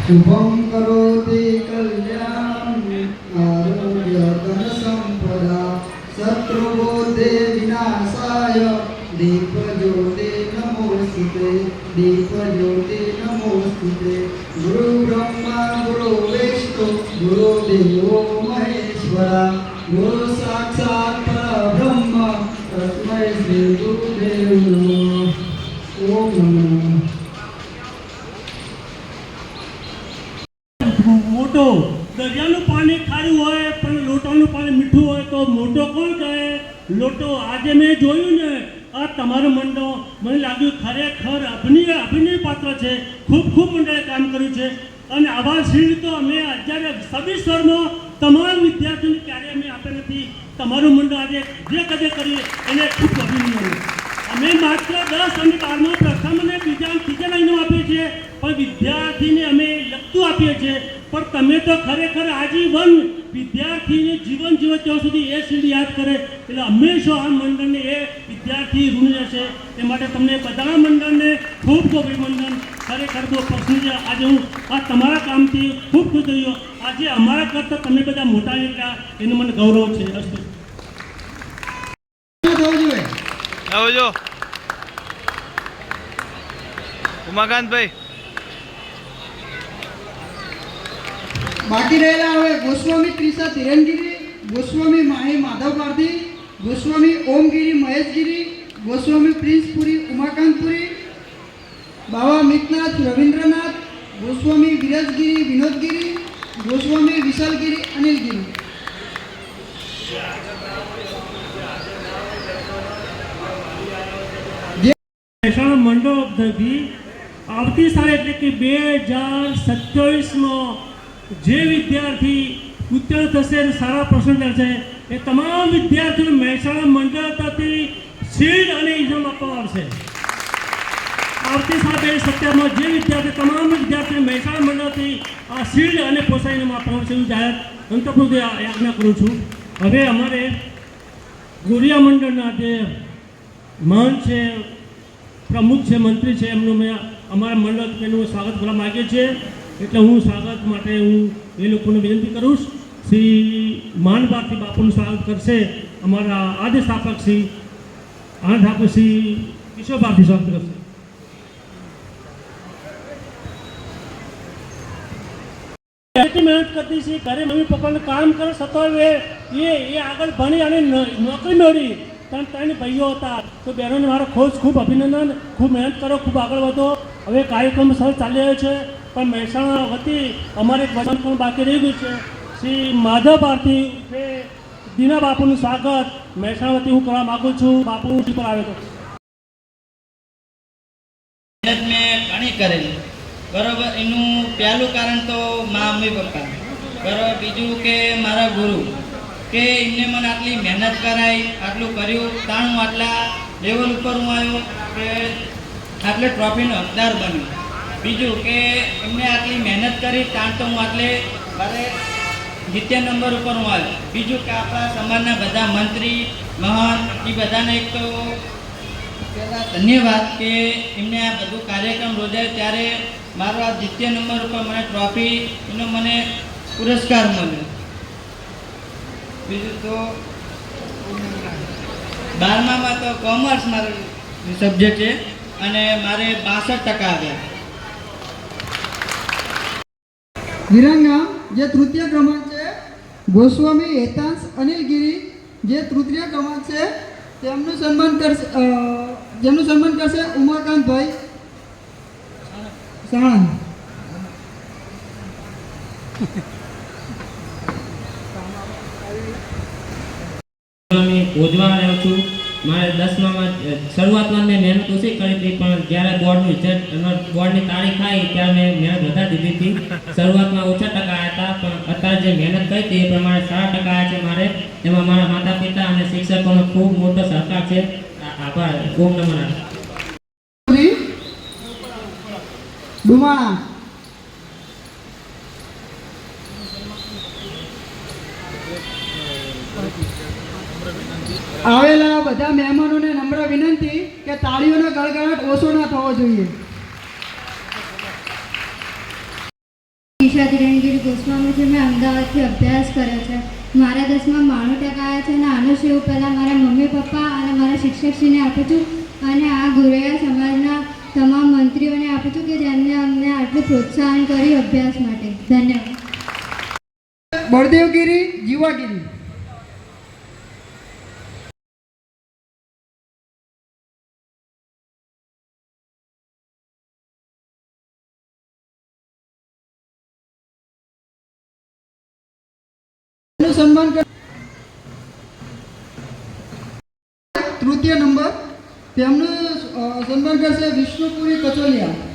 शुभं करोति कल्याणं आरोग्यधन संपदा शत्रुबोधे विनाशाय दीपज्योति नमोस्तुते दीपज्योति नमोस्तुते गुरु ब्रह्मा गुरु विष्णु गुरुदेवो महेश्वरा गुरु साक्षात् परब्रह्म तस्मै श्री गुरुदेव नमः। ओम नमः। मोटो दरियाનું પાણી ખારું હોય પણ લોટાનું પાણી મીઠું હોય તો મોટો કોણ કહે? લોટો. આજે મેં જોયું ને આ તમારું મંડળ મને લાગ્યું ખરેખર અભિનય પાત્ર છે. ખૂબ મંડળે કામ કર્યું છે અને આવા શીલ તો અમે અત્યારે સવિસ્તરમાં તમામ વિદ્યાર્થીઓને ક્યારે અમે આપ્યા નથી. તમારું મંડળ આજે જે કદે કરીએ એને ખૂબ અભિનંદન. અમે માત્ર 10 અને 12માં પ્રથમ અને બીજા ત્રીજા લાઈનો આપીએ છીએ પણ વિદ્યાર્થીને અમે લખતું આપીએ છીએ. પણ તમે તો ખરેખર આજીવન વિદ્યાર્થીને જીવન જીવે ત્યાં સુધી એ શીલ યાદ કરે એટલે હંમેશા આ મંડળને એ વિદ્યાર્થી ઋણી રહેશે. એ માટે તમને બધા મંડળને ખૂબ અભિનંદન. ખરેખર બહુ પસંદ છે. આજે હું આ તમારા કામથી ખૂબ ખુશ થયો. આજે અમારા કરતાં તમે બધા મોટા નીકળ્યા એનું મને ગૌરવ છે. અસ્તુ. આવજો ઉમાકાંતભાઈ. बाकी रहेला हवे गोस्वामी त्रिषा तिरंगिरी, गोस्वामी माही माधव पारधी, गोस्वामी ओमगिरी महेशगिरी, गोस्वामी प्रिंसपुरी उमाकांतपुरी, बाबा मितनाथ रविंद्रनाथ, गोस्वामी विराजगिरी विनोदगिरी, गोस्वामी विशालगिरी अनिलगिरी. મહેસાણા મંડળ તરફી આવતી સાલ એટલે કે 2027માં જે વિદ્યાર્થી ઉત્તીર્ણ થશે અને સારા પર્સન્ટેજ છે એ તમામ વિદ્યાર્થીઓને મહેસાણા મંડળ તરફથી શીલ્ડ અને ઇનામ આપવામાં આવશે. આવતી સાલ 2027માં જે વિદ્યાર્થી તમામ વિદ્યાર્થીઓને મહેસાણા મંડળથી આ શીલ્ડ અને પ્રોત્સાહન ઇનામ આપવામાં આવશે એવું જાહેર અંતપૂર્વક આજ્ઞા કરું છું. હવે અમારે ગોરિયા મંડળના જે મહંત છે, પ્રમુખ છે, મંત્રી છે, એમનું મેં અમારા મંડળ એનું સ્વાગત કરવા માગીએ છીએ. એટલે હું સ્વાગત માટે હું એ લોકોને વિનંતી કરું. શ્રી માનભારતી બાપુનું સ્વાગત કરશે અમારા આદ્ય સ્થાપક શ્રી આનંદ ઠાકોર શ્રી કિશોરભારતી સ્વાગત કરશે. મહેનત કરતી છે, ઘરે મમ્મી પપ્પાને કામ કરે સતાવે એ આગળ ભણી અને નોકરી મેળવી. 3 ભાઈઓ હતા તો બહેનોને મારો ખૂબ અભિનંદન. ખૂબ મહેનત કરો, ખૂબ આગળ વધો. હવે કાર્યક્રમ સરસ ચાલી રહ્યો છે પણ મહેસાણા વતી અમારે એક વચન પણ બાકી રહી ગયું છે. શ્રી માધવ ભારતી દીના બાપુનું સ્વાગત મહેસાણા વતી હું કરવા માગું છું. બાપુ પર આવે તો મહેનત મેં ઘણી કરેલી બરાબર. એનું પહેલું કારણ તો મા મમ્મી પપ્પા બરાબર. બીજું કે મારા ગુરુ કે એમને મને આટલી મહેનત કરાવી, આટલું કર્યું તાણ હું આટલા લેવલ ઉપર હું આવ્યો કે આટલે ટ્રોફીનો હકદાર બન્યો. બીજું કે એમને આટલી મહેનત કરી તાણ તો હું આટલે મારે દ્વિતીય નંબર ઉપર હું આવ્યો. બીજું કે આપણા સમાજના બધા મંત્રી મહાન એ બધાને એક તો પહેલાં ધન્યવાદ કે એમને આ બધું કાર્યક્રમ યોજાય ત્યારે મારો આ દ્વિતીય નંબર ઉપર મને ટ્રોફી એનો મને પુરસ્કાર મળ્યો. બીજું તો 12માં તો કોમર્સ મારો સબ્જેક્ટ છે અને મારે 62% આવ્યા. વિરંગામ જે તૃતીય ક્રમાંક છે, ગોસ્વામી હેતાંશ અનિલગીરી જે તૃતીય ક્રમાંક છે, જેમનું સન્માન કરશે ઉમાકાંતભાઈ સાણંદ. ઓજવા રહ્યો છું. મારે 10માં શરૂઆતમાં મેં મહેનત ઓછી કરી હતી પણ જ્યારે બોર્ડનું રિઝલ્ટ અને બોર્ડની તારીખ આવી ત્યારે મેં મહેનત વધારી દીધી હતી. શરૂઆતમાં ઓછા ટકા આવ્યા હતા પણ અત્યારે જે મહેનત કરી હતી એ પ્રમાણે સારા ટકા આવ્યા છે મારે. એમાં મારા માતા પિતા અને શિક્ષકોનો ખૂબ મોટો સહકાર છે. આભાર. ઓમ નમઃ નારાયણ. ડુમાણા આવેલા બધા મહેમાનોને નમ્ર વિનંતી કે તાળીઓનો ગળગળાટ ઓછો ના થવો જોઈએ. ઈશા ધીરણગીરી ગોસ્વામી છે. મેં અમદાવાદથી અભ્યાસ કર્યો છે. મારા 10માં 92% આવ્યા છે અને આનો શ્રેય પહેલાં મારા મમ્મી પપ્પા અને મારા શિક્ષકશ્રીને આપું છું અને આ ગુરૈયા સમાજના તમામ મંત્રીઓને આપું છું કે જેમને અમને આટલું પ્રોત્સાહન કર્યું અભ્યાસ માટે. ધન્યવાદ. બળદેવગીરી જીવાગીરી. નું સન્માન કર. તૃતીય નંબર તેમનું સન્માન કરશે વિષ્ણુપુરી કચોલિયા.